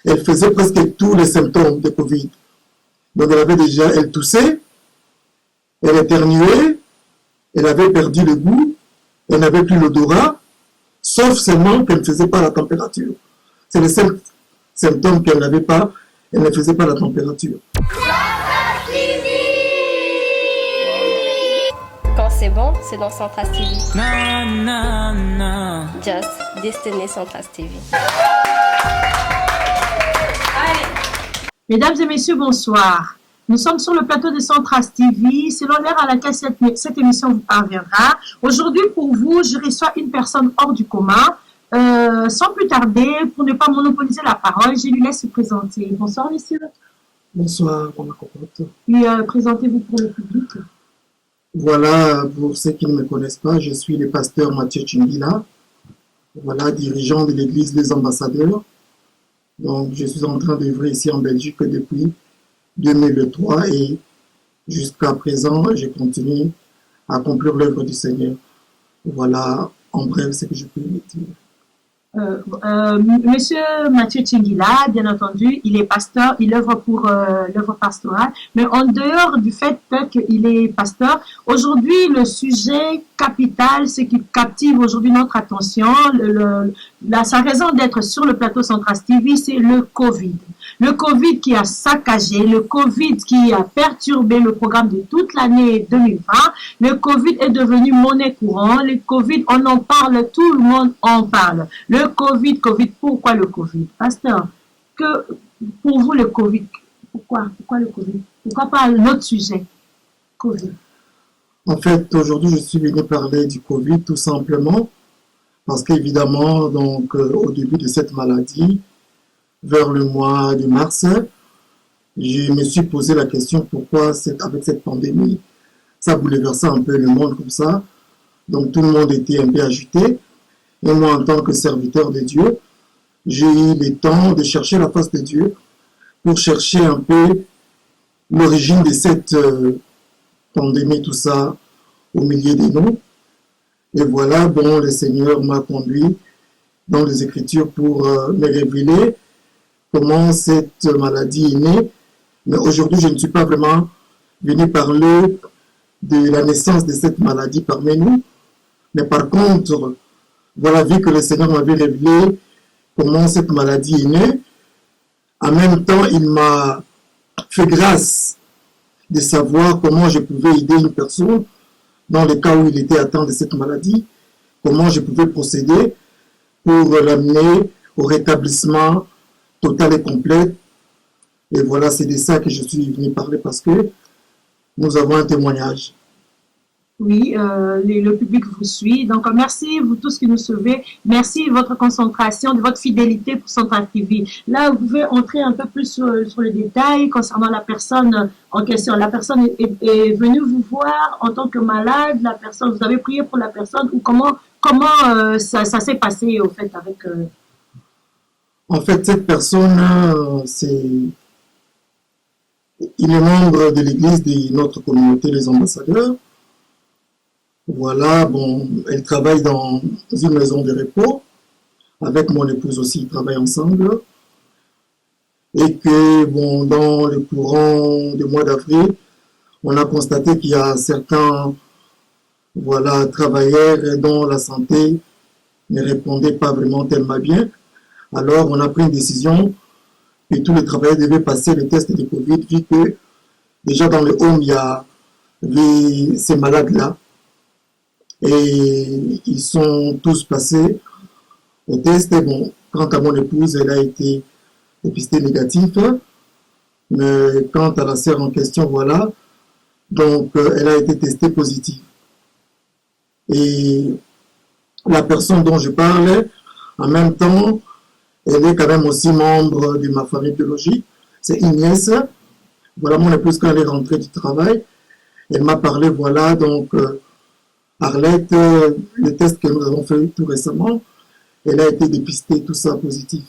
Elle faisait presque tous les symptômes de Covid. Donc elle toussait, elle éternuait, elle avait perdu le goût, elle n'avait plus l'odorat, sauf seulement qu'elle ne faisait pas la température. C'est le seul symptôme qu'elle n'avait pas, elle ne faisait pas la température. Quand c'est bon, c'est dans Centras TV. Non, non, non. Just Destiny Centras TV. Mesdames et messieurs, bonsoir. Nous sommes sur le plateau de Centras TV. Selon l'heure à laquelle cette émission vous parviendra. Aujourd'hui, pour vous, je reçois une personne hors du commun. Sans plus tarder, pour ne pas monopoliser la parole, je lui laisse se présenter. Bonsoir, messieurs. Bonsoir, on m'accompagne. Puis, présentez-vous pour le public. Voilà, pour ceux qui ne me connaissent pas, je suis le pasteur Mathieu Chingila, voilà, dirigeant de l'église Les Ambassadeurs. Donc, je suis en train d'œuvrer ici en Belgique depuis 2003 et jusqu'à présent, je continue à accomplir l'œuvre du Seigneur. Voilà, en bref, ce que je peux dire. Monsieur Mathieu Chingila, bien entendu, il est pasteur, il œuvre pour l'œuvre pastorale, mais en dehors du fait qu'il est pasteur, aujourd'hui, le sujet capital, ce qui captive aujourd'hui notre attention, sa raison d'être sur le plateau Centras TV, c'est le Covid. Le Covid qui a saccagé, le Covid qui a perturbé le programme de toute l'année 2020. Le Covid est devenu monnaie courante. Le Covid, on en parle, tout le monde en parle. Le Covid, pourquoi le Covid? Pasteur, pour vous le Covid, pourquoi le Covid? Pourquoi pas l'autre sujet? Covid. En fait, aujourd'hui, je suis venu parler du Covid tout simplement parce qu'évidemment, donc, au début de cette maladie, vers le mois de mars, je me suis posé la question pourquoi avec cette pandémie, ça bouleversait un peu le monde comme ça. Donc tout le monde était un peu agité. Et moi, en tant que serviteur de Dieu, j'ai eu le temps de chercher la face de Dieu pour chercher un peu l'origine de cette pandémie, tout ça, au milieu de nous. Et voilà, bon, le Seigneur m'a conduit dans les Écritures pour me révéler comment cette maladie est née. Mais aujourd'hui, je ne suis pas vraiment venu parler de la naissance de cette maladie parmi nous. Mais par contre, voilà, vu que le Seigneur m'avait révélé comment cette maladie est née, en même temps, il m'a fait grâce de savoir comment je pouvais aider une personne dans le cas où il était atteint de cette maladie, comment je pouvais procéder pour l'amener au rétablissement total et complet. Et voilà, c'est de ça que je suis venu parler parce que nous avons un témoignage. Oui, le public vous suit. Donc, merci, vous tous qui nous suivez. Merci de votre concentration, de votre fidélité pour Centras TV. Là, vous pouvez entrer un peu plus sur les détails concernant la personne en question. La personne est venue vous voir en tant que malade. La personne, vous avez prié pour la personne ou comment ça s'est passé au fait avec... En fait, cette personne, il est membre de l'église de notre communauté, les ambassadeurs. Voilà, bon, elle travaille dans une maison de repos. Avec mon épouse aussi, ils travaillent ensemble. Et que, bon, dans le courant du mois d'avril, on a constaté qu'il y a certains, voilà, travailleurs dont la santé ne répondait pas vraiment tellement bien. Alors, on a pris une décision que tous les travailleurs devaient passer le test de Covid, vu que déjà dans le home, il y a ces malades-là. Et ils sont tous passés au test. Et bon, quant à mon épouse, elle a été dépistée négative. Mais quant à la sœur en question, voilà, donc elle a été testée positive. Et la personne dont je parle, en même temps, elle est quand même aussi membre de ma famille biologique. C'est Inès. Voilà mon épouse quand elle est rentrée du travail. Elle m'a parlé, voilà, donc Arlette, le test que nous avons fait tout récemment, elle a été dépistée, tout ça positif.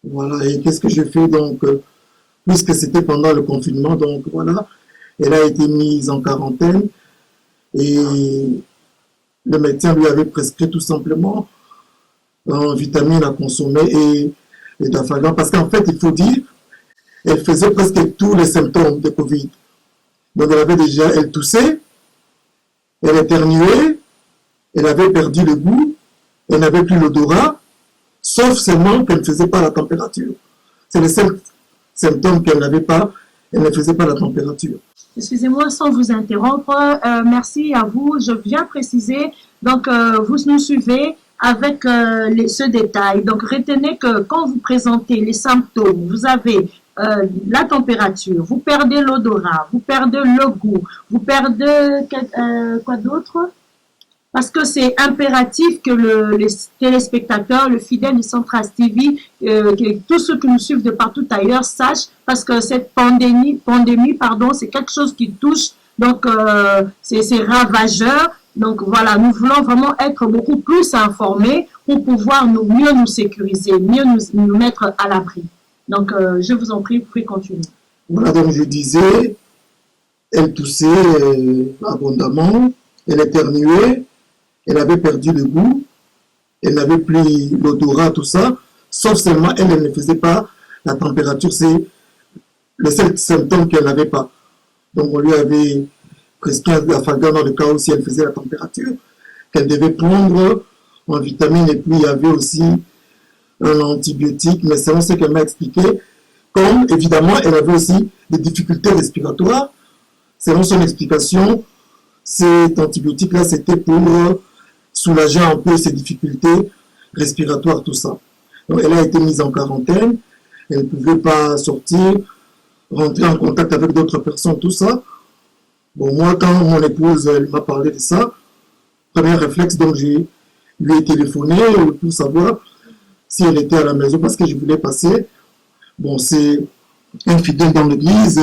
Voilà, et qu'est-ce que j'ai fait donc, puisque c'était pendant le confinement, donc voilà, elle a été mise en quarantaine et le médecin lui avait prescrit tout simplement une vitamine à consommer et et d'Afghan, parce qu'en fait, il faut dire, elle faisait presque tous les symptômes de Covid. Donc elle toussait, elle éternuait, elle avait perdu le goût, elle n'avait plus l'odorat, sauf seulement qu'elle ne faisait pas la température. C'est le seul symptôme qu'elle n'avait pas, elle ne faisait pas la température. Excusez-moi, sans vous interrompre, merci à vous. Je viens préciser, donc vous nous suivez avec ce détail. Donc retenez que quand vous présentez les symptômes, vous avez la température, vous perdez l'odorat, vous perdez le goût, vous perdez quoi d'autre? Parce que c'est impératif que les téléspectateurs, le fidèle de Centras TV, que tous ceux qui nous suivent de partout ailleurs sachent, parce que cette pandémie, c'est quelque chose qui touche, donc c'est ravageur. Donc voilà, nous voulons vraiment être beaucoup plus informés pour pouvoir mieux nous sécuriser, mieux nous mettre à l'abri. Donc je vous en prie, vous pouvez continuer. Voilà, donc je disais, elle toussait abondamment, elle éternuait, elle avait perdu le goût, elle n'avait plus l'odorat, tout ça, sauf seulement elle ne faisait pas la température, c'est le seul symptôme qu'elle n'avait pas. Donc on lui avait prescrit un Afghan dans le cas où si elle faisait la température, qu'elle devait prendre en vitamine, et puis il y avait aussi un antibiotique, mais selon ce qu'elle m'a expliqué, comme évidemment elle avait aussi des difficultés respiratoires, selon son explication, cet antibiotique-là c'était pour soulager un peu ses difficultés respiratoires, tout ça. Donc, elle a été mise en quarantaine, elle ne pouvait pas sortir, rentrer en contact avec d'autres personnes, tout ça. Bon, moi, quand mon épouse m'a parlé de ça, premier réflexe, donc je lui ai téléphoné pour savoir si elle était à la maison, parce que je voulais passer. Bon, c'est un fidèle dans l'église,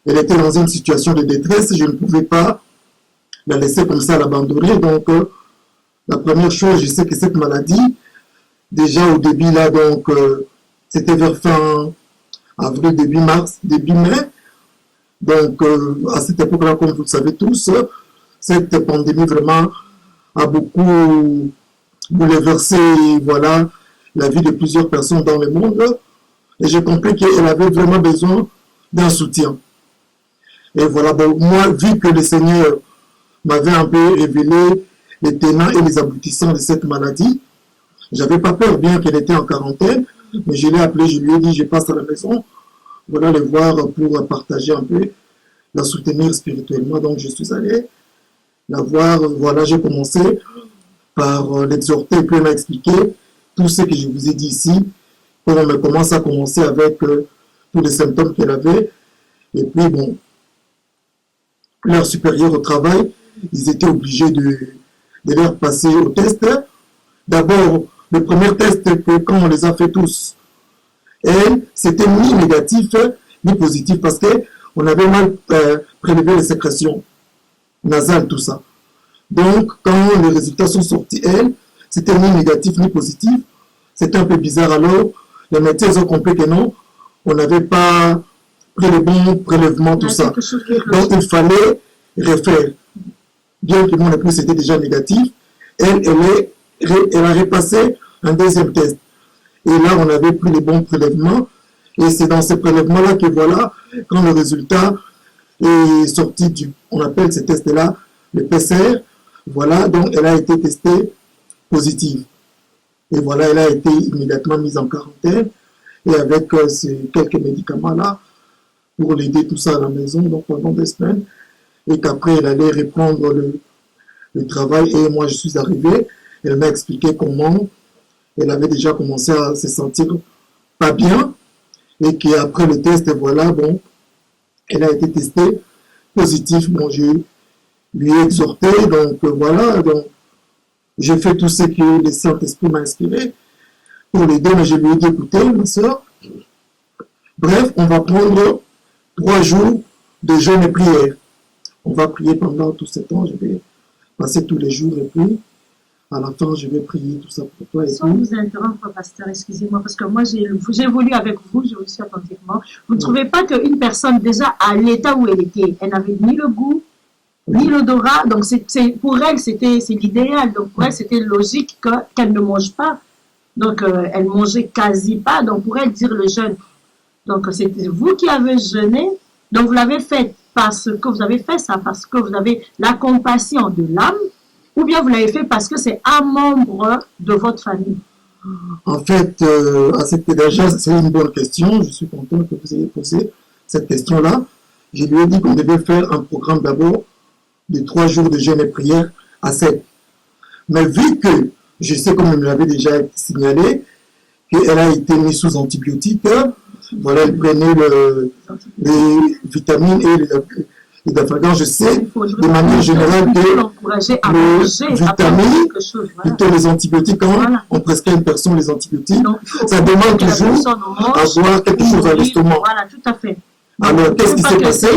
elle était dans une situation de détresse, je ne pouvais pas la laisser comme ça, l'abandonner, donc la première chose, je sais que cette maladie, déjà au début là, donc c'était vers fin avril, début mars, début mai. Donc à cette époque-là, comme vous le savez tous, cette pandémie vraiment a beaucoup bouleversé, voilà, la vie de plusieurs personnes dans le monde. Et j'ai compris qu'elle avait vraiment besoin d'un soutien. Et voilà, bon, moi, vu que le Seigneur m'avait un peu révélé les tenants et les aboutissants de cette maladie. J'avais pas peur, bien qu'elle était en quarantaine, mais je l'ai appelé, je lui ai dit, je passe à la maison, voilà, les voir pour partager un peu, la soutenir spirituellement. Donc je suis allé la voir, voilà, j'ai commencé par l'exhorter, puis elle m'a expliqué tout ce que je vous ai dit ici, comment ça a commencé avec tous les symptômes qu'elle avait, et puis bon, leurs supérieurs au travail, ils étaient obligés de leur passer au test. D'abord, le premier test que quand on les a fait tous, c'était ni négatif ni positif parce qu'on avait mal prélevé les sécrétions nasales, tout ça. Donc, quand les résultats sont sortis, c'était ni négatif ni positif. C'était un peu bizarre. Alors, les médecins ont compris que non, on n'avait pas pris le bon prélèvement, tout ça. Donc, il fallait refaire. Bien que mon épouse était déjà négatif, elle a repassé un deuxième test. Et là, on avait pris les bons prélèvements. Et c'est dans ces prélèvements-là que voilà, quand le résultat est sorti on appelle ces tests-là le PCR, voilà, donc elle a été testée positive. Et voilà, elle a été immédiatement mise en quarantaine. Et avec ces quelques médicaments-là, pour l'aider tout ça à la maison, donc pendant 2 semaines. Et qu'après, elle allait reprendre le travail. Et moi, je suis arrivé. Elle m'a expliqué comment elle avait déjà commencé à se sentir pas bien. Et qu'après le test, voilà, bon, elle a été testée positive. Bon, je lui ai exhorté. Donc, voilà. Donc, j'ai fait tout ce que le Saint-Esprit m'a inspiré pour l'aider. Mais je lui ai dit, écoutez, ma soeur, bref, on va prendre 3 jours de jeûne et prière. On va prier pendant tout ce temps. Je vais passer tous les jours et puis à la fin, je vais prier tout ça pour toi. Sans vous interrompre, pasteur, excusez-moi, parce que moi, j'ai évolué avec vous, je vous suis attentivement. Vous ne trouvez pas qu'une personne, déjà, à l'état où elle était, elle n'avait ni le goût, ni l'odorat, donc pour elle, c'est l'idéal. Donc pour elle, c'était logique qu'elle ne mange pas. Donc, elle mangeait quasi pas. Donc, pour elle, dire le jeûne. Donc, c'était vous qui avez jeûné. Donc, vous l'avez fait parce que vous avez fait ça, parce que vous avez la compassion de l'âme, ou bien vous l'avez fait parce que c'est un membre de votre famille. En fait, à cette déjà, c'est une bonne question. Je suis content que vous ayez posé cette question-là. Je lui ai dit qu'on devait faire un programme d'abord de 3 jours de jeûne et prière à 7. Mais vu que, je sais comme il me l'avait déjà signalé, qu'elle a été mise sous antibiotiques, voilà, elle prenait les vitamines et les dafagans. Je sais de manière générale que les vitamines, plutôt les antibiotiques, quand on prescrit à une personne les antibiotiques, ça demande toujours à avoir quelque chose à l'estomac. Voilà, tout à fait. Alors, qu'est-ce qui s'est passé?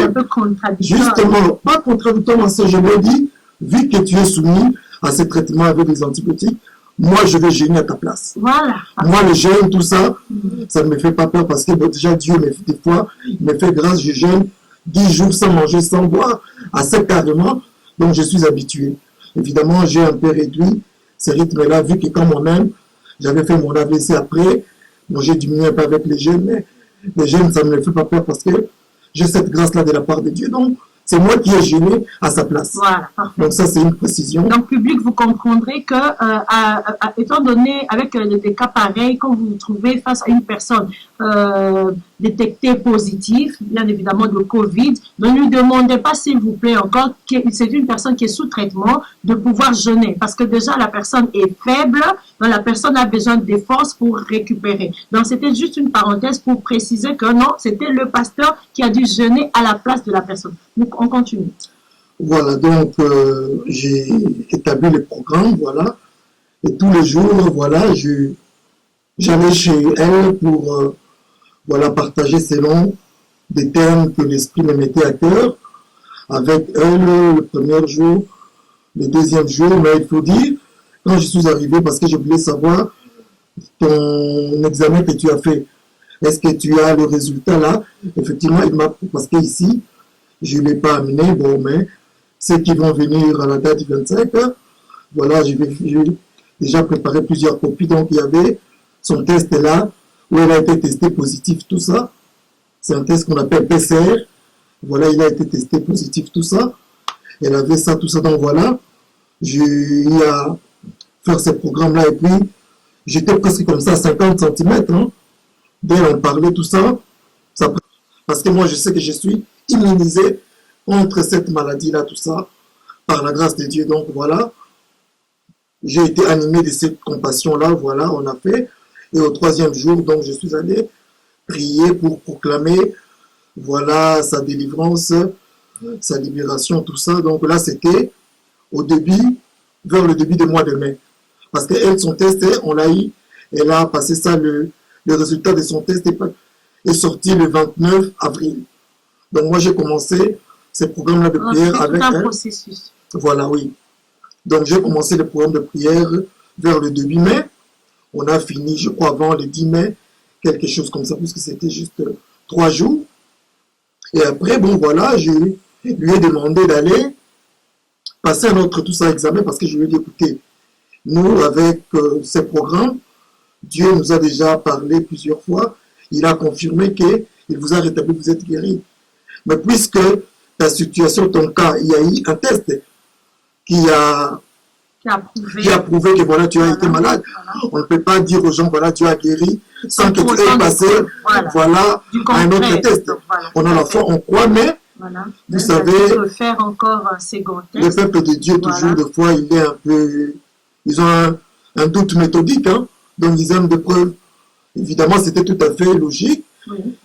Justement, pas contradictoire, mais je lui ai dit, vu que tu es soumis à ces traitements avec les antibiotiques, moi, je vais jeûner à ta place. Voilà. Moi, le jeûne, tout ça, ça ne me fait pas peur parce que bon, déjà, Dieu, des fois, il me fait grâce, je jeûne 10 jours sans manger, sans boire, à 7 carrément, donc je suis habitué. Évidemment, j'ai un peu réduit ces rythmes-là, vu que quand moi-même, j'avais fait mon AVC après, bon, j'ai diminué un peu avec les jeûnes, mais les jeûnes, ça ne me fait pas peur parce que j'ai cette grâce-là de la part de Dieu, donc c'est moi qui ai jeûné à sa place. Voilà, parfait. Donc ça, c'est une précision. Donc, public, vous comprendrez que, étant donné, avec des cas pareils, quand vous vous trouvez face à une personne détectée positive, bien évidemment de Covid, ne lui demandez pas, s'il vous plaît, encore, c'est une personne qui est sous traitement, de pouvoir jeûner. Parce que déjà, la personne est faible, donc la personne a besoin des forces pour récupérer. Donc, c'était juste une parenthèse pour préciser que non, c'était le pasteur qui a dû jeûner à la place de la personne. Donc, on continue. Voilà, donc j'ai établi le programme, voilà. Et tous les jours, voilà, j'allais chez elle pour voilà, partager selon des thèmes que l'Esprit me mettait à cœur. Avec elle, le premier jour, le deuxième jour, mais il faut dire, quand je suis arrivé, parce que je voulais savoir ton examen que tu as fait, est-ce que tu as le résultat là? Effectivement, il m'a, parce que ici, je ne l'ai pas amené, bon, mais ceux qui vont venir à la date du 25, voilà, j'ai déjà préparé plusieurs copies, donc il y avait son test là, où elle a été testée positive, tout ça. C'est un test qu'on appelle PCR. Voilà, il a été testé positif, tout ça. Elle avait ça, tout ça, donc voilà. J'ai eu à faire ce programme-là, et puis j'étais presque comme ça, 50 cm, hein. Dès on parlait, tout ça, parce que moi, je sais que je suis immunisé contre cette maladie-là, tout ça, par la grâce de Dieu. Donc voilà, j'ai été animé de cette compassion-là, voilà, on a fait. Et au 3e jour, donc je suis allé prier pour proclamer, voilà, sa délivrance, sa libération, tout ça. Donc là, c'était au début, vers le début du mois de mai. Parce qu'elle, son test, on l'a eu, elle a passé ça, le résultat de son test est sorti le 29 avril. Donc moi, j'ai commencé ce programme-là de prière avec elle. Processus. Voilà, oui. Donc j'ai commencé le programme de prière vers le début mai. On a fini, je crois, avant le 10 mai, quelque chose comme ça, puisque c'était juste 3 jours. Et après, bon, voilà, je lui ai demandé d'aller passer un autre tout ça examen, parce que je lui ai dit, écoutez, nous, avec ces programmes, Dieu nous a déjà parlé plusieurs fois. Il a confirmé qu'il vous a rétabli, vous êtes guéri. Mais puisque ta situation, ton cas, il y a eu un test qui a prouvé que voilà, tu as été malade. Voilà. On ne peut pas dire aux gens, voilà, tu as guéri, sans que tu aies passé voilà, à un autre test. Voilà. On a la foi, on croit, mais voilà. Vous savez, faire encore un second test. Le peuple de Dieu, toujours, des fois, il est un peu... Ils ont un doute méthodique, hein, donc ils aiment des preuves. Évidemment, c'était tout à fait logique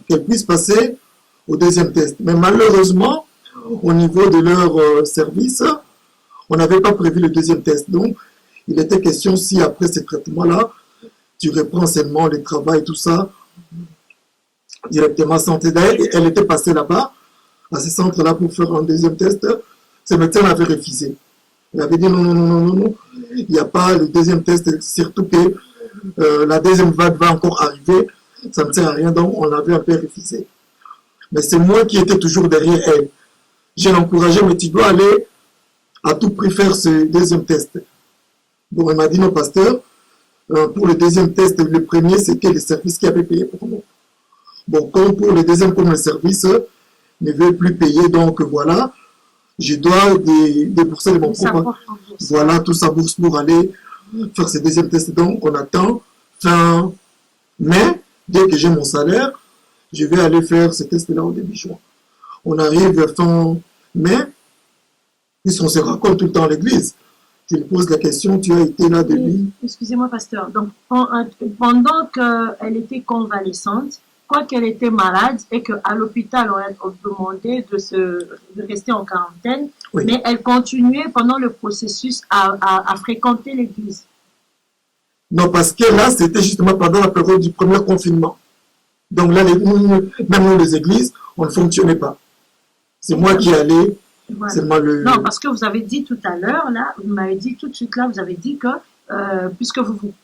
qu'elles puissent passer au 2e test. Mais malheureusement, au niveau de leur service, on n'avait pas prévu le 2e test. Donc, il était question si après ce traitement-là, tu reprends seulement le travail, tout ça, directement santé. D'ailleurs, elle était passée là-bas, à ce centre-là, pour faire un 2e test. Ce médecin l'avait refusé. Il avait dit non, il n'y a pas le 2e test, surtout que la 2e vague va encore arriver, ça ne sert à rien, donc on l'avait un peu refusé. Mais c'est moi qui étais toujours derrière elle. Je l'encourageais, mais tu dois aller à tout prix faire ce 2e test. Bon, il m'a dit, non, pasteur, Pour le deuxième test, le premier, c'était le service qui avait payé pour nous. Bon, comme pour le deuxième, comme le service ne veut plus payer, donc voilà, je dois débourser de mon propre. Voilà, tout ça bourse pour aller faire ce deuxième test. Donc, on attend fin mai, dès que j'ai mon salaire, je vais aller faire ce test-là au début juin. On arrive fin mai, puisqu'on se raconte tout le temps à l'église. Je lui pose la question, tu as été là depuis... Excusez-moi, pasteur. Donc, pendant qu'elle était convalescente, quoi qu'elle était malade et qu'à l'hôpital, on a demandé de rester en quarantaine, oui. Mais elle continuait pendant le processus à fréquenter l'église. Non, parce que là, c'était justement pendant la période du premier confinement. Donc là, même nous, les églises, on ne fonctionnait pas. C'est moi qui allais... Voilà. C'est moi Non, parce que vous avez dit tout à l'heure, là, vous m'avez dit tout de suite là, vous avez dit que puisque vous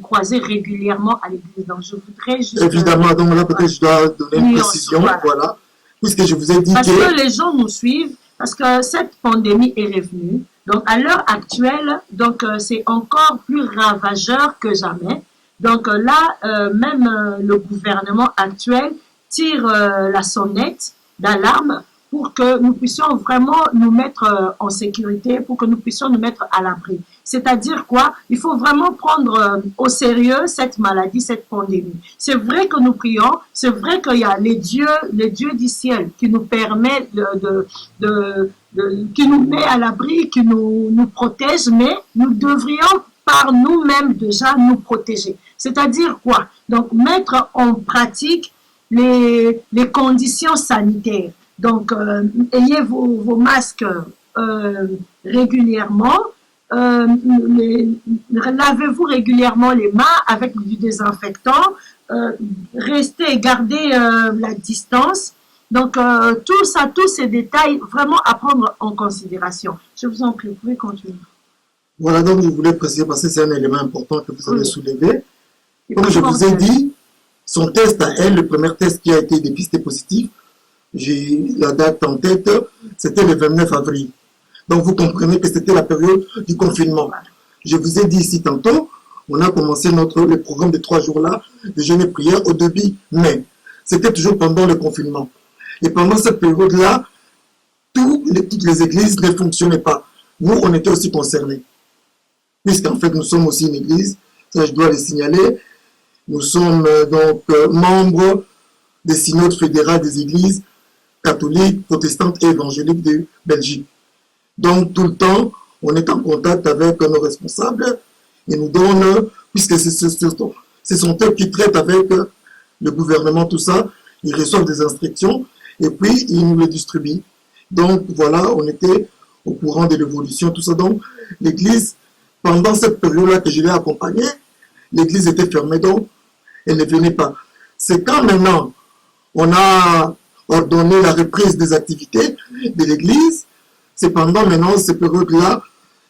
croisez régulièrement à l'église, donc je voudrais juste... Évidemment, donc là peut-être je dois donner une précision, voilà, puisque je vous ai dit parce que les gens nous suivent, parce que cette pandémie est revenue, donc à l'heure actuelle, donc c'est encore plus ravageur que jamais. Donc là, même le gouvernement actuel tire la sonnette d'alarme pour que nous puissions vraiment nous mettre en sécurité, pour que nous puissions nous mettre à l'abri. C'est-à-dire quoi? Il faut vraiment prendre au sérieux cette maladie, cette pandémie. C'est vrai que nous prions, c'est vrai qu'il y a les dieux du ciel qui nous permet qui nous met à l'abri, qui nous protège, mais nous devrions par nous-mêmes déjà nous protéger. C'est-à-dire quoi? Donc mettre en pratique les conditions sanitaires. Donc, ayez vos masques régulièrement, lavez-vous régulièrement les mains avec du désinfectant, restez, gardez la distance. Donc, tout ça, tous ces détails, vraiment à prendre en considération. Je vous en prie, vous pouvez continuer. Voilà, donc je voulais préciser, parce que c'est un élément important que vous avez soulevé. Comme je vous ai dit, son test à elle, le premier test qui a été dépisté positif, j'ai la date en tête, c'était le 29 avril. Donc vous comprenez que c'était la période du confinement. Je vous ai dit ici tantôt, on a commencé le programme de 3 jours-là, de jeûne et prière au début mai. C'était toujours pendant le confinement. Et pendant cette période-là, toutes les églises ne fonctionnaient pas. Nous, on était aussi concernés. Puisqu'en fait, nous sommes aussi une église, ça je dois le signaler. Nous sommes donc membres des synodes fédérales des églises catholiques, protestantes et évangéliques de Belgique. Donc, tout le temps, on est en contact avec nos responsables et nous donnent, puisque ce sont eux qui traitent avec le gouvernement, tout ça, ils reçoivent des instructions et puis ils nous les distribuent. Donc, voilà, on était au courant de l'évolution, tout ça. Donc, l'église, pendant cette période-là que je l'ai accompagnée, l'église était fermée, donc elle ne venait pas. C'est quand maintenant on a ordonné la reprise des activités de l'église, c'est pendant maintenant cette période-là,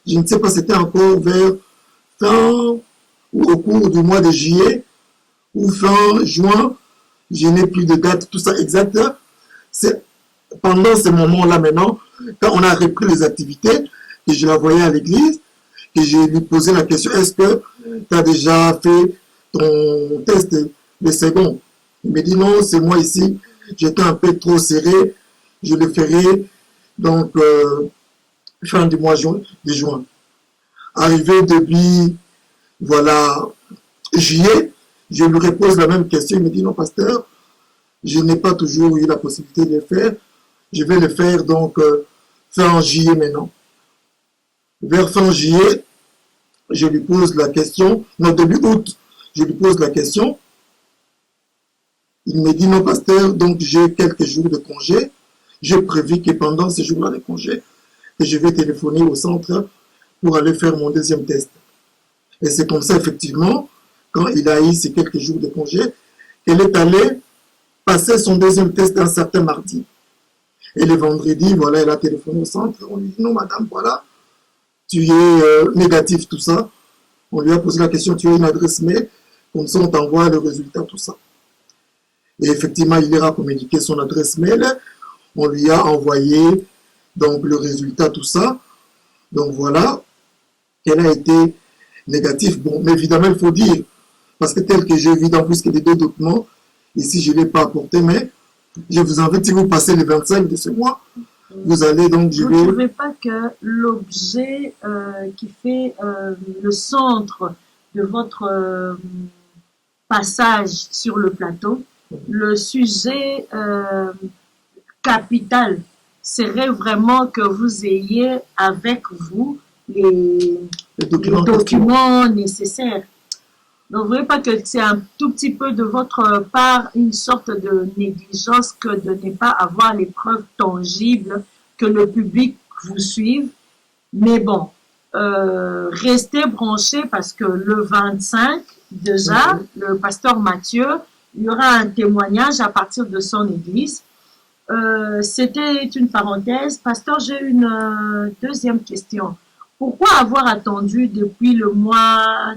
je ne sais pas, c'était encore vers fin ou au cours du mois de juillet ou fin juin, je n'ai plus de date, tout ça exact. C'est pendant ce moment-là maintenant, quand on a repris les activités, que je la voyais à l'église, que je lui posais la question, est-ce que tu as déjà fait ton test de second? Il me dit non, c'est moi ici, j'étais un peu trop serré, je le ferai donc fin du mois de juin. Arrivé depuis, voilà, juillet, je lui repose la même question, il me dit non, pasteur, je n'ai pas toujours eu la possibilité de le faire, je vais le faire donc fin juillet maintenant. Vers fin juillet, je lui pose la question, non, début août, je lui pose la question. Il me dit non, pasteur, donc j'ai quelques jours de congé. J'ai prévu que pendant ces jours-là de congé, que je vais téléphoner au centre pour aller faire mon deuxième test. Et c'est comme ça, effectivement, quand il a eu ces quelques jours de congé, qu'elle est allée passer son deuxième test un certain mardi. Et le vendredi, voilà, elle a téléphoné au centre. On lui dit non, madame, voilà, tu es négatif, tout ça. On lui a posé la question, tu as une adresse mail, comme ça on t'envoie le résultat, tout ça. Et effectivement, il ira communiquer son adresse mail. On lui a envoyé donc le résultat, tout ça. Donc voilà, quelle a été négatif. Bon, mais évidemment, il faut dire, parce que tel que j'ai vu dans plus que les deux documents, ici, je ne l'ai pas apporté, mais je vous invite, si vous passez le 25 de ce mois, vous allez donc, Vous ne trouvez pas que l'objet qui fait le centre de votre passage sur le plateau, le sujet capital serait vraiment que vous ayez avec vous les documents nécessaires. Donc, vous ne voyez pas que c'est un tout petit peu de votre part une sorte de négligence que de ne pas avoir les preuves tangibles que le public vous suive. Mais bon, restez branchés parce que le 25, déjà, le pasteur Mathieu, il y aura un témoignage à partir de son église. C'était une parenthèse. Pasteur, j'ai une deuxième question. Pourquoi avoir attendu depuis le mois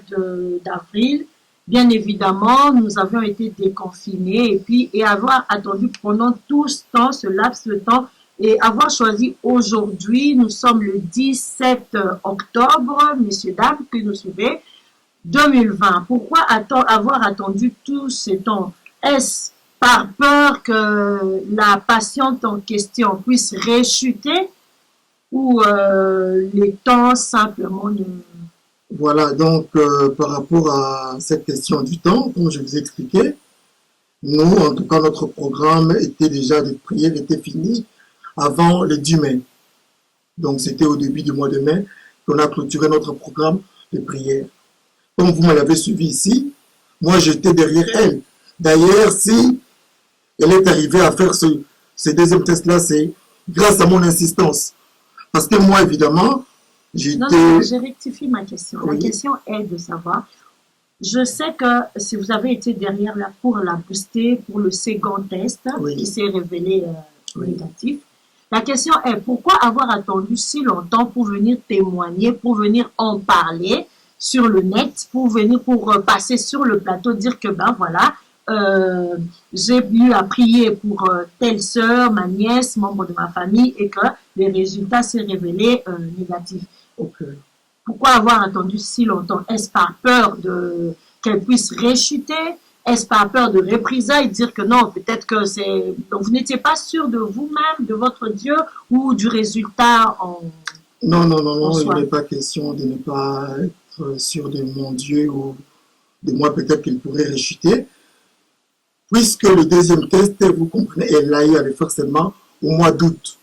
d'avril? Bien évidemment, nous avions été déconfinés et avoir attendu pendant tout ce temps, ce laps de temps, et avoir choisi aujourd'hui, nous sommes le 17 octobre, messieurs, dames, que nous suivez, 2020. Pourquoi avoir attendu tout ce temps? Est-ce par peur que la patiente en question puisse réchuter ou les temps simplement ne... Voilà, donc par rapport à cette question du temps, comme je vous ai expliqué, nous, en tout cas, notre programme était déjà de prière, était fini avant le 10 mai. Donc c'était au début du mois de mai qu'on a clôturé notre programme de prière. Comme vous m'avez suivi ici, moi j'étais derrière elle. D'ailleurs, si elle est arrivée à faire ce deuxième test-là, c'est grâce à mon insistance. Parce que moi, évidemment, j'étais... Non, je rectifie ma question. Oui. La question est de savoir, je sais que si vous avez été derrière là pour la booster, pour le second test, Oui. qui s'est révélé Oui. négatif, la question est, pourquoi avoir attendu si longtemps pour venir témoigner, pour venir en parler sur le net, pour venir, pour passer sur le plateau, dire que ben voilà, j'ai eu à prier pour telle sœur, ma nièce, membre de ma famille, et que les résultats s'est révélé négatifs. Ok. Pourquoi avoir attendu si longtemps? Est-ce par peur qu'elle puisse réchuter? Est-ce par peur de représailles, dire que non, peut-être que c'est... Donc vous n'étiez pas sûr de vous-même, de votre Dieu ou du résultat en... Non, il soi. n'est pas question de ne pas être sûr de mon Dieu ou de moi, peut-être qu'il pourrait réchuter. Puisque le deuxième test, vous comprenez, elle a eu à le faire seulement au mois d'août.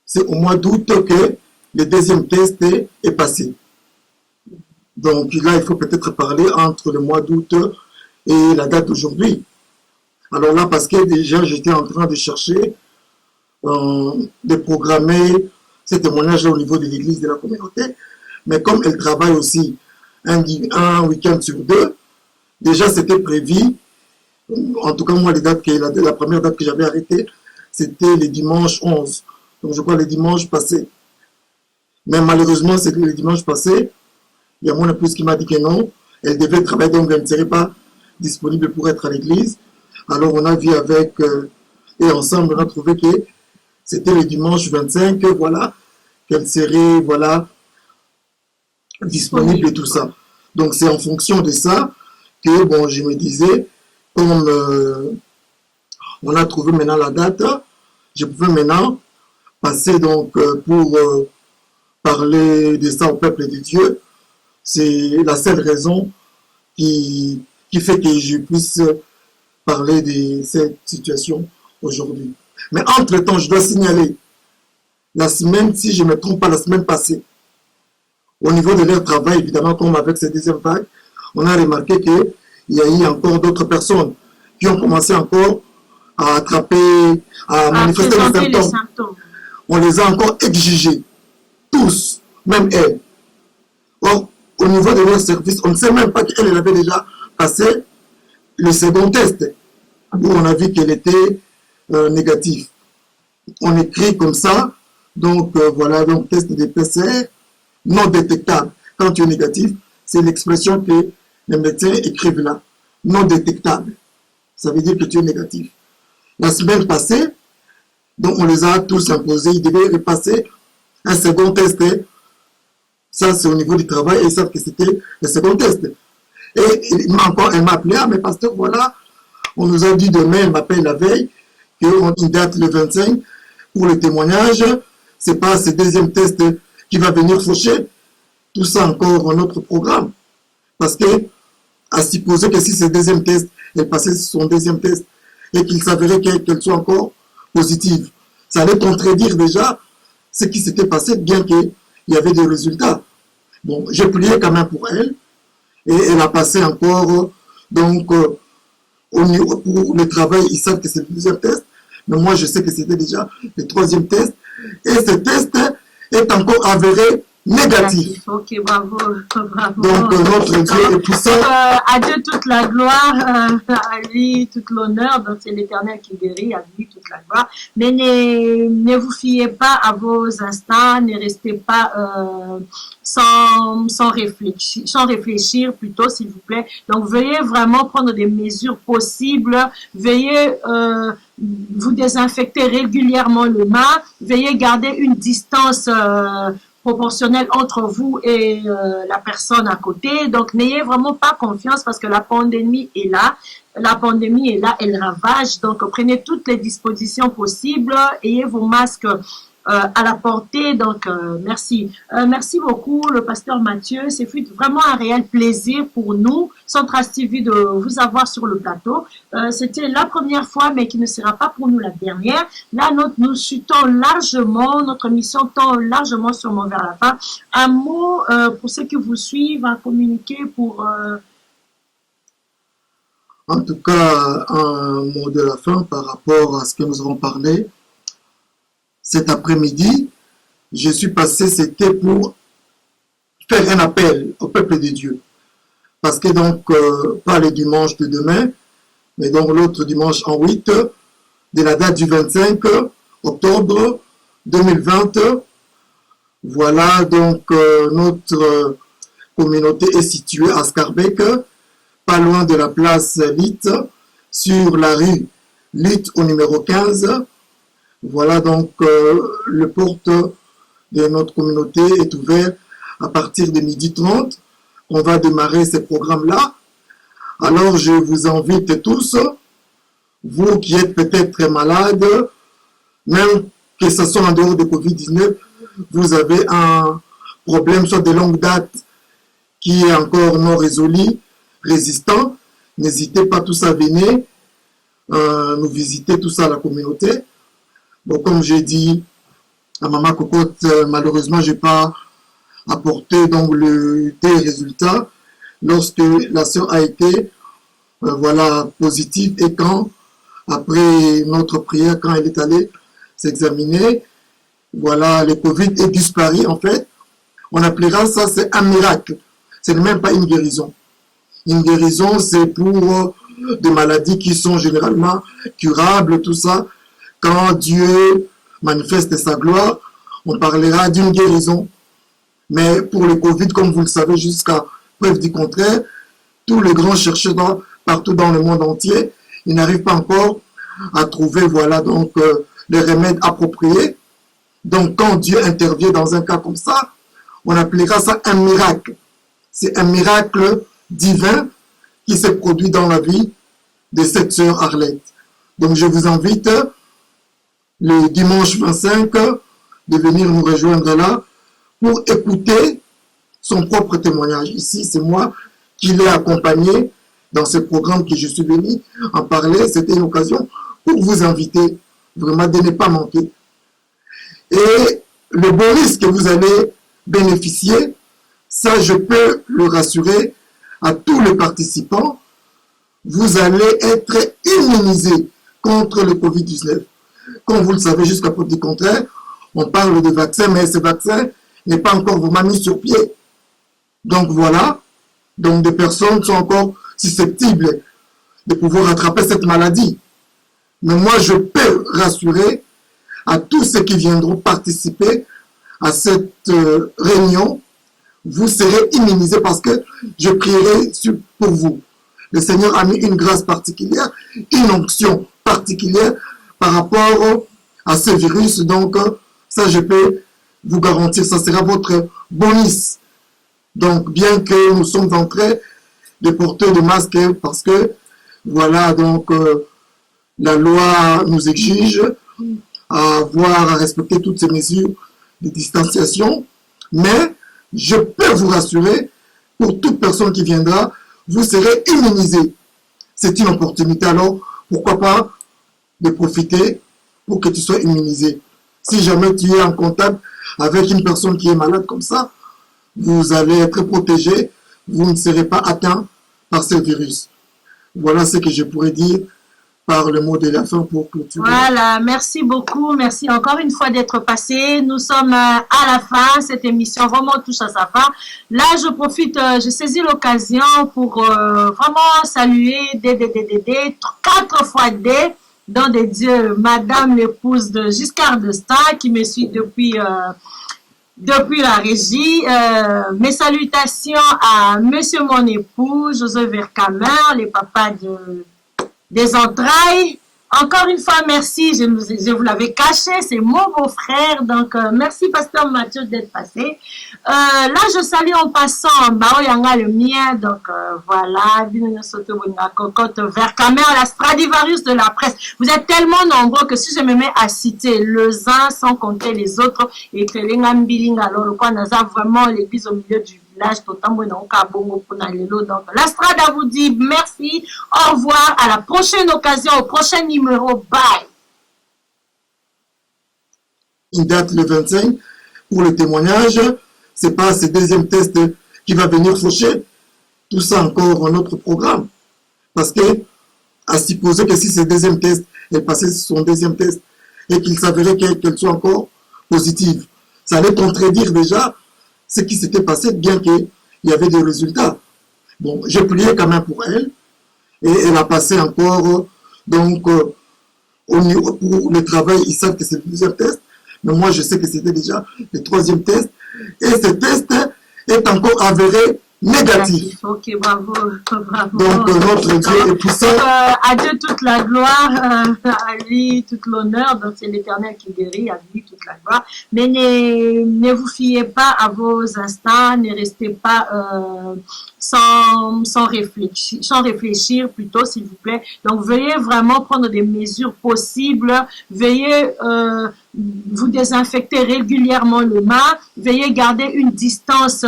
C'est au mois d'août que le deuxième test est passé. Donc là, il faut peut-être parler entre le mois d'août et la date d'aujourd'hui. Alors là, parce que déjà, j'étais en train de chercher, de programmer ce témoignage au niveau de l'église de la communauté. Mais comme elle travaille aussi un week-end sur deux, déjà c'était prévu. En tout cas, moi, la première date que j'avais arrêtée, c'était le dimanche 11. Donc, je crois le dimanche passé. Mais malheureusement, c'est que le dimanche passé, il y a mon épouse qui m'a dit que non, elle devait travailler, donc elle ne serait pas disponible pour être à l'église. Alors, on a vu avec, et ensemble, on a trouvé que c'était le dimanche 25, voilà, qu'elle serait, voilà, disponible et tout ça. Donc, c'est en fonction de ça que, bon, je me disais, comme on a trouvé maintenant la date, je pouvais maintenant passer donc pour parler de ça au peuple de Dieu. C'est la seule raison qui fait que je puisse parler de cette situation aujourd'hui. Mais entre-temps, je dois signaler, la semaine, si je ne me trompe pas, la semaine passée, au niveau de leur travail, évidemment, comme avec cette deuxième vague, on a remarqué qu'il y a eu encore d'autres personnes qui ont commencé encore à attraper, à manifester les symptômes. On les a encore exigés, tous, même elle. Or, au niveau de leur service, on ne sait même pas qu'elle avait déjà passé le second test, où on a vu qu'elle était négative. On écrit comme ça, donc voilà, donc test de PCR non détectable. Quand tu es négatif, c'est l'expression que les médecins écrivent là, non détectable. Ça veut dire que tu es négatif. La semaine passée, donc on les a tous imposés, ils devaient repasser un second test Ça, c'est au niveau du travail et ils savent que c'était le second test. Et elle m'a appelé, ah, mais pasteur, voilà, on nous a dit demain, elle m'appelle la veille, qu'on date le 25 pour le témoignage. C'est pas ce deuxième test qui va venir faucher. Tout ça encore un autre programme. Parce que, à supposer que si ce deuxième test, elle passait son deuxième test et qu'il s'avérait qu'elle soit encore positive, ça allait contredire déjà ce qui s'était passé, bien qu'il y avait des résultats. Bon, j'ai prié quand même pour elle et elle a passé encore, donc, au niveau, pour le travail, ils savent que c'est le deuxième test, mais moi je sais que c'était déjà le troisième test et ce test est encore avéré négatif. Ok, bravo, bravo. Donc notre Dieu est puissant. À Dieu toute la gloire, à lui toute l'honneur. Donc c'est l'Éternel qui guérit, à lui toute la gloire. Mais ne vous fiez pas à vos instincts, ne restez pas sans réfléchir plutôt, s'il vous plaît. Donc veuillez vraiment prendre des mesures possibles. Veuillez vous désinfecter régulièrement les mains. Veuillez garder une distance proportionnelle entre vous et la personne à côté. Donc, n'ayez vraiment pas confiance parce que la pandémie est là. La pandémie est là, elle ravage. Donc, prenez toutes les dispositions possibles. Ayez vos masques à la portée. Donc, merci. Merci beaucoup, le pasteur Mathieu. C'est vraiment un réel plaisir pour nous, Centras TV, de vous avoir sur le plateau. C'était la première fois, mais qui ne sera pas pour nous la dernière. Là, nous chutons largement, notre mission tend largement sûrement vers la fin. Un mot pour ceux qui vous suivent, à communiquer pour... En tout cas, un mot de la fin par rapport à ce que nous avons parlé. Cet après-midi, je suis passé, c'était pour faire un appel au peuple de Dieu. Parce que donc, pas le dimanche de demain, mais donc l'autre dimanche en 8, de la date du 25 octobre 2020, voilà, donc notre communauté est située à Scarbeck, pas loin de la place Litte, sur la rue Litte au numéro 15. Voilà, donc le porte de notre communauté est ouvert à partir de 12h30. On va démarrer ce programme-là. Alors, je vous invite tous, vous qui êtes peut-être très malades, même que ce soit en dehors de Covid-19, vous avez un problème soit de longue date qui est encore non résolu, résistant, n'hésitez pas tous à venir nous visiter, tout ça à la communauté. Bon, comme j'ai dit à Maman Cocotte, malheureusement, je n'ai pas apporté donc des résultats lorsque la sœur a été voilà, positive et quand, après notre prière, quand elle est allée s'examiner, voilà, le Covid est disparu en fait. On appellera ça, c'est un miracle. Ce n'est même pas une guérison. Une guérison, c'est pour des maladies qui sont généralement curables, tout ça. Quand Dieu manifeste sa gloire, on parlera d'une guérison. Mais pour le Covid, comme vous le savez, jusqu'à preuve du contraire, tous les grands chercheurs partout dans le monde entier, ils n'arrivent pas encore à trouver, voilà, donc, les remèdes appropriés. Donc, quand Dieu intervient dans un cas comme ça, on appellera ça un miracle. C'est un miracle divin qui s'est produit dans la vie de cette sœur Arlette. Donc, je vous invite le dimanche 25 de venir nous rejoindre là pour écouter son propre témoignage. Ici, c'est moi qui l'ai accompagné dans ce programme que je suis venu en parler. C'était une occasion pour vous inviter vraiment de ne pas manquer. Et le bonus que vous allez bénéficier, ça je peux le rassurer à tous les participants, vous allez être immunisés contre le Covid-19. Comme vous le savez, jusqu'à preuve du contraire, on parle de vaccin, mais ce vaccin n'est pas encore vraiment mis sur pied. Donc voilà, donc des personnes sont encore susceptibles de pouvoir attraper cette maladie. Mais moi, je peux rassurer à tous ceux qui viendront participer à cette réunion, vous serez immunisés parce que je prierai pour vous. Le Seigneur a mis une grâce particulière, une onction particulière par rapport à ce virus. Donc, ça, je peux vous garantir, ça sera votre bonus. Donc, bien que nous sommes en train de porter de masques, parce que, voilà, donc, la loi nous exige à respecter toutes ces mesures de distanciation, mais je peux vous rassurer, pour toute personne qui viendra, vous serez immunisé. C'est une opportunité, alors pourquoi pas de profiter pour que tu sois immunisé. Si jamais tu es en contact avec une personne qui est malade comme ça, vous allez être protégé, vous ne serez pas atteint par ce virus. Voilà ce que je pourrais dire par le mot de la fin pour clôturer. Voilà, merci beaucoup. Merci encore une fois d'être passé. Nous sommes à la fin. Cette émission vraiment touche à sa fin. Là, je profite, je saisis l'occasion pour vraiment saluer D, 4 fois D, dans des dieux, Madame l'épouse de Giscard d'Estaing, qui me suit depuis la régie. Mes salutations à Monsieur mon époux, Joseph Vercamer, les papas des entrailles. Encore une fois, merci. Je vous l'avais caché. C'est mon beau-frère. Donc, merci, Pasteur Mathieu, d'être passé. Là, je salue en passant Baoyanga, le mien. Donc, voilà. Cocotte, Vercamer, la Stradivarius de la presse. Vous êtes tellement nombreux que si je me mets à citer les uns sans compter les autres, et que alors, le point n'a vraiment l'église au milieu du village, donc la Strada vous dit merci, au revoir, à la prochaine occasion, au prochain numéro, bye. Une date le 25 pour le témoignage, c'est pas ce deuxième test qui va venir faucher tout ça encore un autre programme, parce que à supposer que si ce deuxième test est passé son deuxième test et qu'il s'avérait qu'elle soit encore positive, ça allait contredire déjà ce qui s'était passé, bien qu'il y avait des résultats. Bon, j'ai prié quand même pour elle, et elle a passé encore, donc, au niveau, pour le travail, ils savent que c'est le deuxième test, mais moi, je sais que c'était déjà le troisième test, et ce test est encore avéré négatif. Ok, bravo, bravo. Donc, notre Dieu est puissant. À Dieu toute la gloire, à lui toute l'honneur. Donc, c'est l'Éternel qui guérit, à lui toute la gloire. Mais ne vous fiez pas à vos instincts, ne restez pas sans réfléchir plutôt, s'il vous plaît. Donc, veuillez vraiment prendre des mesures possibles. Veuillez vous désinfecter régulièrement les mains. Veuillez garder une distance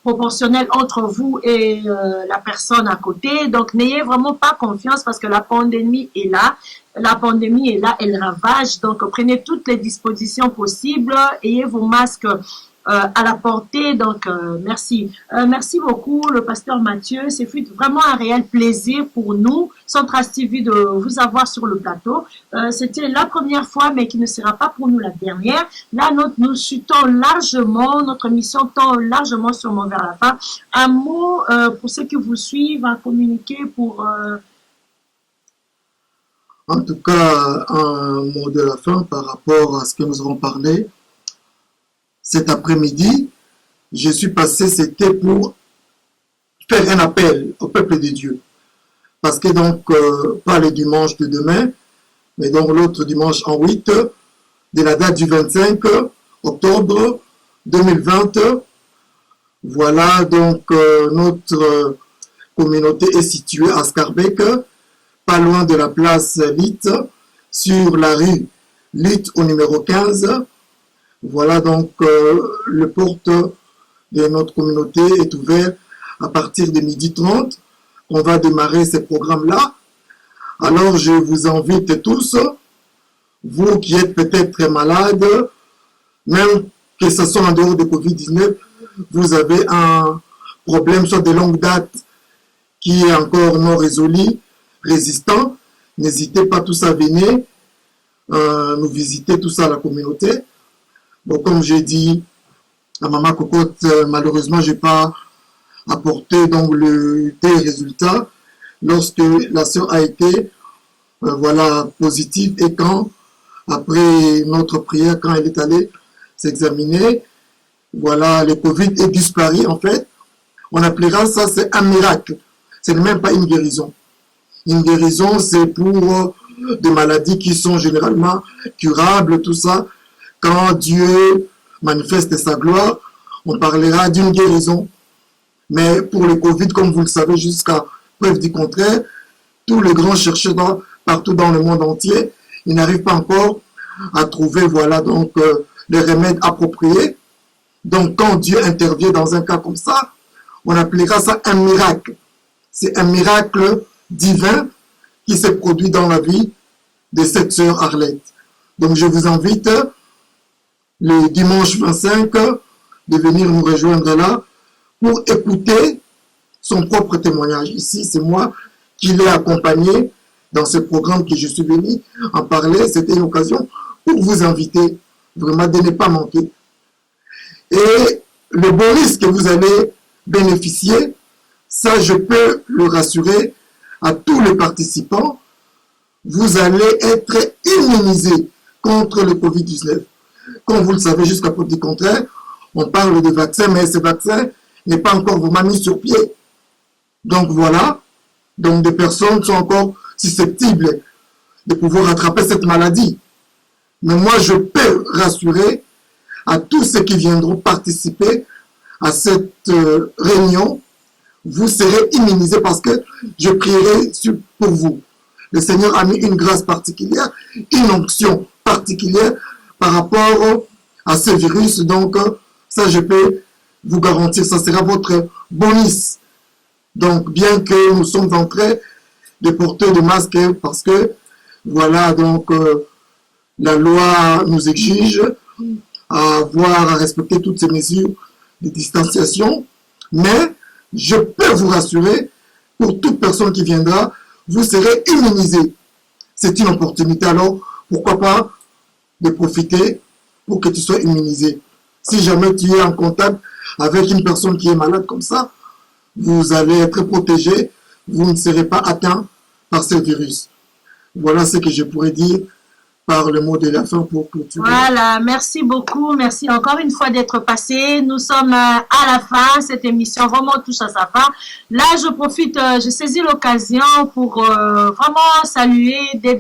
proportionnel entre vous et la personne à côté. Donc, n'ayez vraiment pas confiance parce que la pandémie est là. La pandémie est là, elle ravage. Donc, prenez toutes les dispositions possibles. Ayez vos masques à la portée. Donc, merci. Merci beaucoup, le pasteur Mathieu. C'est vraiment un réel plaisir pour nous, Centras TV, de vous avoir sur le plateau. C'était la première fois, mais qui ne sera pas pour nous la dernière. Là, nous chutons largement, notre mission tend largement sûrement vers la fin. Un mot pour ceux qui vous suivent, à communiquer pour... En tout cas, un mot de la fin par rapport à ce que nous avons parlé. Cet après-midi, je suis passé, c'était pour faire un appel au peuple de Dieu. Parce que donc, pas le dimanche de demain, mais donc l'autre dimanche en 8, de la date du 25 octobre 2020. Voilà, donc notre communauté est située à Scarbeck, pas loin de la place Litte, sur la rue Litte au numéro 15. Voilà, donc le porte de notre communauté est ouvert à partir de 12h30. On va démarrer ces programmes-là. Alors, je vous invite tous, vous qui êtes peut-être malades, même que ce soit en dehors de Covid-19, vous avez un problème soit de longue date qui est encore non résolu, résistant, n'hésitez pas tous à venir nous visiter, tout ça à la communauté. Bon, comme j'ai dit à Maman Cocotte, malheureusement, je n'ai pas apporté donc des résultats lorsque la sœur a été voilà, positive et quand, après notre prière, quand elle est allée s'examiner, voilà, le Covid est disparu en fait. On appellera ça, c'est un miracle. Ce n'est même pas une guérison. Une guérison, c'est pour des maladies qui sont généralement curables, tout ça. Quand Dieu manifeste sa gloire, on parlera d'une guérison. Mais pour le Covid, comme vous le savez, jusqu'à preuve du contraire, tous les grands chercheurs partout dans le monde entier, ils n'arrivent pas encore à trouver, voilà, donc, les remèdes appropriés. Donc, quand Dieu intervient dans un cas comme ça, on appellera ça un miracle. C'est un miracle divin qui s'est produit dans la vie de cette sœur Arlette. Donc, je vous invite le dimanche 25 de venir nous rejoindre là pour écouter son propre témoignage. Ici, c'est moi qui l'ai accompagné dans ce programme que je suis venu en parler. C'était une occasion pour vous inviter vraiment de ne pas manquer. Et le bonus que vous allez bénéficier, ça je peux le rassurer à tous les participants, vous allez être immunisés contre le Covid-19. Comme vous le savez, jusqu'à preuve du contraire, on parle de vaccin, mais ce vaccin n'est pas encore vraiment mis sur pied. Donc voilà, donc des personnes sont encore susceptibles de pouvoir attraper cette maladie. Mais moi, je peux rassurer à tous ceux qui viendront participer à cette réunion, vous serez immunisés parce que je prierai pour vous. Le Seigneur a mis une grâce particulière, une onction particulière par rapport à ce virus. Donc, ça, je peux vous garantir, ça sera votre bonus. Donc, bien que nous sommes en train de porter des masques, parce que, voilà, donc, la loi nous exige à respecter toutes ces mesures de distanciation, mais je peux vous rassurer, pour toute personne qui viendra, vous serez immunisé. C'est une opportunité, alors pourquoi pas de profiter pour que tu sois immunisé. Si jamais tu es en contact avec une personne qui est malade comme ça, vous allez être protégé, vous ne serez pas atteint par ce virus. Voilà ce que je pourrais dire par le mot de la fin pour clôturer. Voilà, merci beaucoup. Merci encore une fois d'être passé. Nous sommes à la fin. Cette émission vraiment touche à sa fin. Là, je profite, je saisis l'occasion pour vraiment saluer D,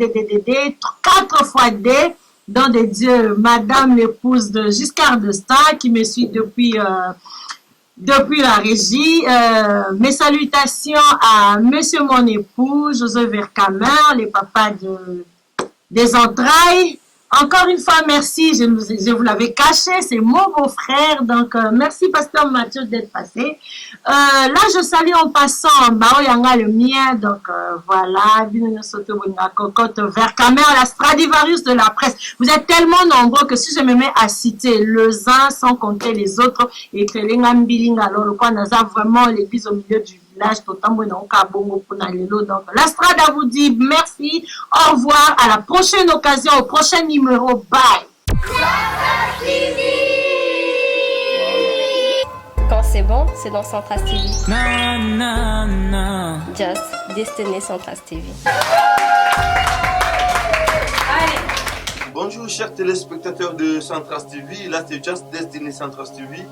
4 fois D, dans des dieux, Madame l'épouse de Giscard d'Estaing, qui me suit depuis la régie. Mes salutations à Monsieur mon époux, Joseph Vercamer, les papas des entrailles. Encore une fois, merci. Je vous l'avais caché. C'est mon beau-frère. Donc, merci, Pasteur Mathieu, d'être passé. Là, je salue en passant Baoyanga, le mien. Donc, voilà. Cocotte Vercamer, la Stradivarius de la presse. Vous êtes tellement nombreux que si je me mets à citer les uns sans compter les autres, et que les Ngambilinga, alors, le coin a vraiment l'église au milieu du village, donc la Strada vous dit merci, au revoir, à la prochaine occasion, au prochain numéro, bye. Quand c'est bon, c'est dans Centras TV. Na, na, na. Just Destiné Centras TV. Bonjour chers téléspectateurs de Centras TV, là c'est Just Destiné Centras TV.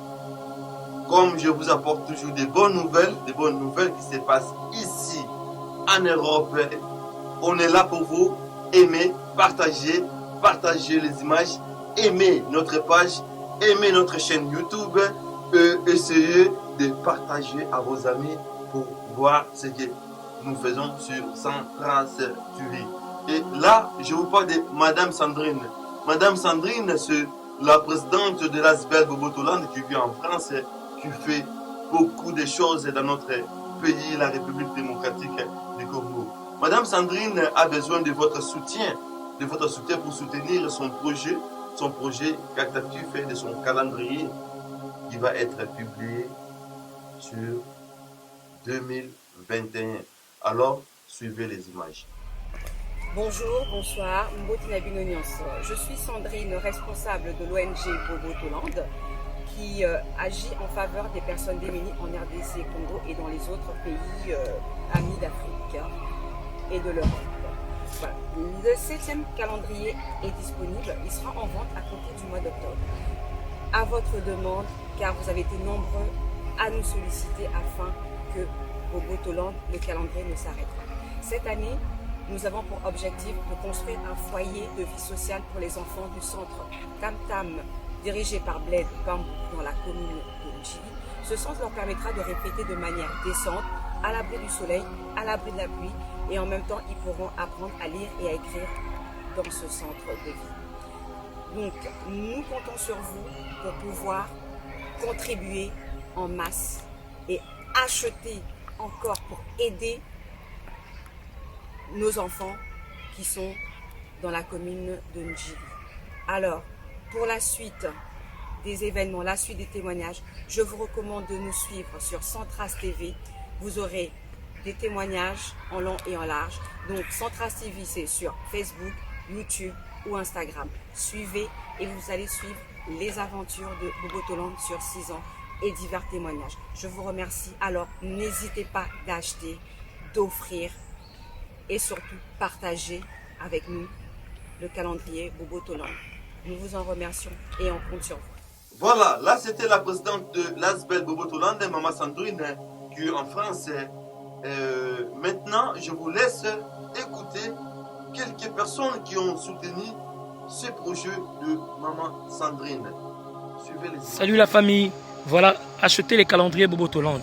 Comme je vous apporte toujours des bonnes nouvelles qui se passent ici en Europe. On est là pour vous. Aimez, partagez les images, aimez notre page, aimez notre chaîne YouTube et essayez de partager à vos amis pour voir ce que nous faisons sur Centras TV. Et là, je vous parle de Madame Sandrine. Madame Sandrine, c'est la présidente de l'ASBEL Bobotoland qui vit en France, qui fait beaucoup de choses dans notre pays, la République démocratique du Congo. Madame Sandrine a besoin de votre soutien pour soutenir son projet caritatif et de son calendrier qui va être publié sur 2021. Alors, suivez les images. Bonjour, bonsoir, je suis Sandrine, responsable de l'ONG Bobotoland, qui agit en faveur des personnes démunies en RDC Congo et dans les autres pays amis d'Afrique et de l'Europe. Voilà. Le 7e calendrier est disponible, il sera en vente à compter du mois d'octobre. À votre demande, car vous avez été nombreux à nous solliciter afin que Bobotoland, le calendrier ne s'arrête pas. Cette année, nous avons pour objectif de construire un foyer de vie sociale pour les enfants du centre Tam Tam dirigé par Bled Bambou dans la commune de Ndjili. Ce centre leur permettra de répéter de manière décente, à l'abri du soleil, à l'abri de la pluie, et en même temps, ils pourront apprendre à lire et à écrire dans ce centre de vie. Donc, nous comptons sur vous pour pouvoir contribuer en masse et acheter encore pour aider nos enfants qui sont dans la commune de Ndjili. Alors, pour la suite des événements, la suite des témoignages, je vous recommande de nous suivre sur Centras TV. Vous aurez des témoignages en long et en large. Donc, Centras TV, c'est sur Facebook, YouTube ou Instagram. Suivez et vous allez suivre les aventures de Bobo Toland sur 6 ans et divers témoignages. Je vous remercie. Alors, n'hésitez pas d'acheter, d'offrir et surtout partager avec nous le calendrier Bobo Toland. Nous vous en remercions et on compte sur vous. Voilà, là c'était la présidente de l'Asbel Bobo Toland, Maman Sandrine, qui est en France. Maintenant, je vous laisse écouter quelques personnes qui ont soutenu ce projet de Maman Sandrine. Suivez les... Salut la famille, voilà, achetez les calendriers Bobo Toland.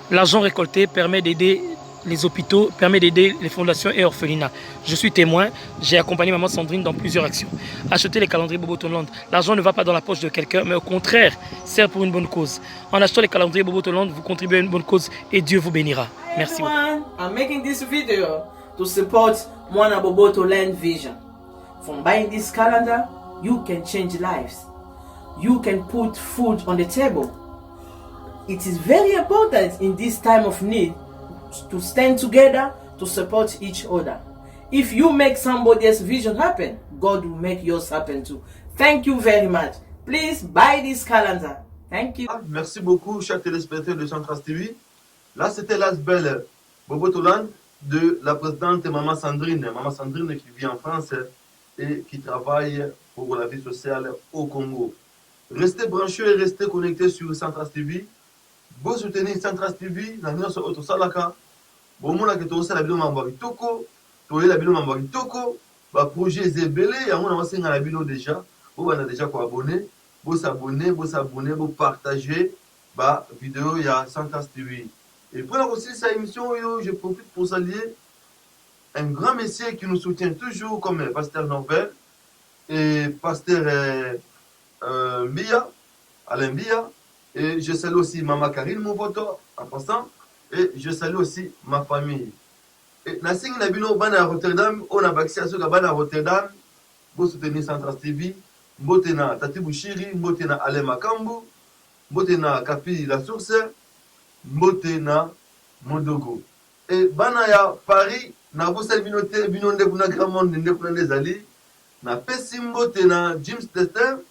L'argent récolté permet d'aider les hôpitaux, permet d'aider les fondations et orphelinats. Je suis témoin, j'ai accompagné Maman Sandrine dans plusieurs actions. Achetez les calendriers Bobo Toland. L'argent ne va pas dans la poche de quelqu'un, mais au contraire, sert pour une bonne cause. En achetant les calendriers Bobo Toland, vous contribuez à une bonne cause et Dieu vous bénira. Merci. Hi everyone, I'm making this video to support Mwana Bobo Toland vision. From buying this calendar, you can change lives. You can put food on the table. It is very important in this time of need to stand together to support each other. If you make somebody else's vision happen, God will make yours happen too. Thank you very much. Please buy this calendar. Thank you. Merci beaucoup, chers téléspectateurs de Centras TV. Là, c'était l'Asbel Bobo Toland de la présidente Maman Sandrine. Maman Sandrine qui vit en France et qui travaille pour la vie sociale au Congo. Restez branchés et restez connectés sur Centras TV. Vous soutenez Centras TV, la nuit sur Autosalaka. Bon, moi, que tu as la vidéo Mambari Toko, tu as la vidéo Mambari Toko, le projet Zébélé, et on a aussi la vidéo déjà. Vous avez déjà quoi abonner, vous s'abonner, vous partager la vidéo, il y a Centras TV. Et pour aussi cette émission, je profite pour saluer un grand messier qui nous soutient toujours comme Pasteur Norbert et Pasteur Mbia, Alain Mbia. Et je salue aussi Maman Karine, mon voto, en passant. Et je salue aussi ma famille. Et Nassing Nabino, Bana Rotterdam, on a baxé à ce Bana Rotterdam, vous soutenez Centras TV, Mbotena Tati Bouchiri, Mbotena Ale Makambu, Mbotena Kapi La Source, Mbotena Mondogo. Et Bana ya Paris, na Boussel Binote, Binonde Buna Gramond, Ndekuna Zali, na Pessi Mbotena James Testin,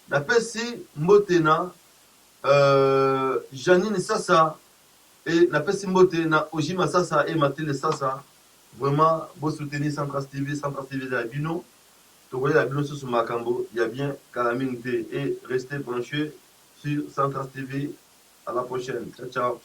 na Pessi Mbotena Janine Sassa et la Pessi Mbote na Ojima Sassa et Mathilde Sassa. Vraiment, vous soutenez Centras TV de la Bino. Vous voyez la Bino sur Makambo, il y a bien Calamine et restez branchés sur Centras TV. À la prochaine. Ciao, ciao.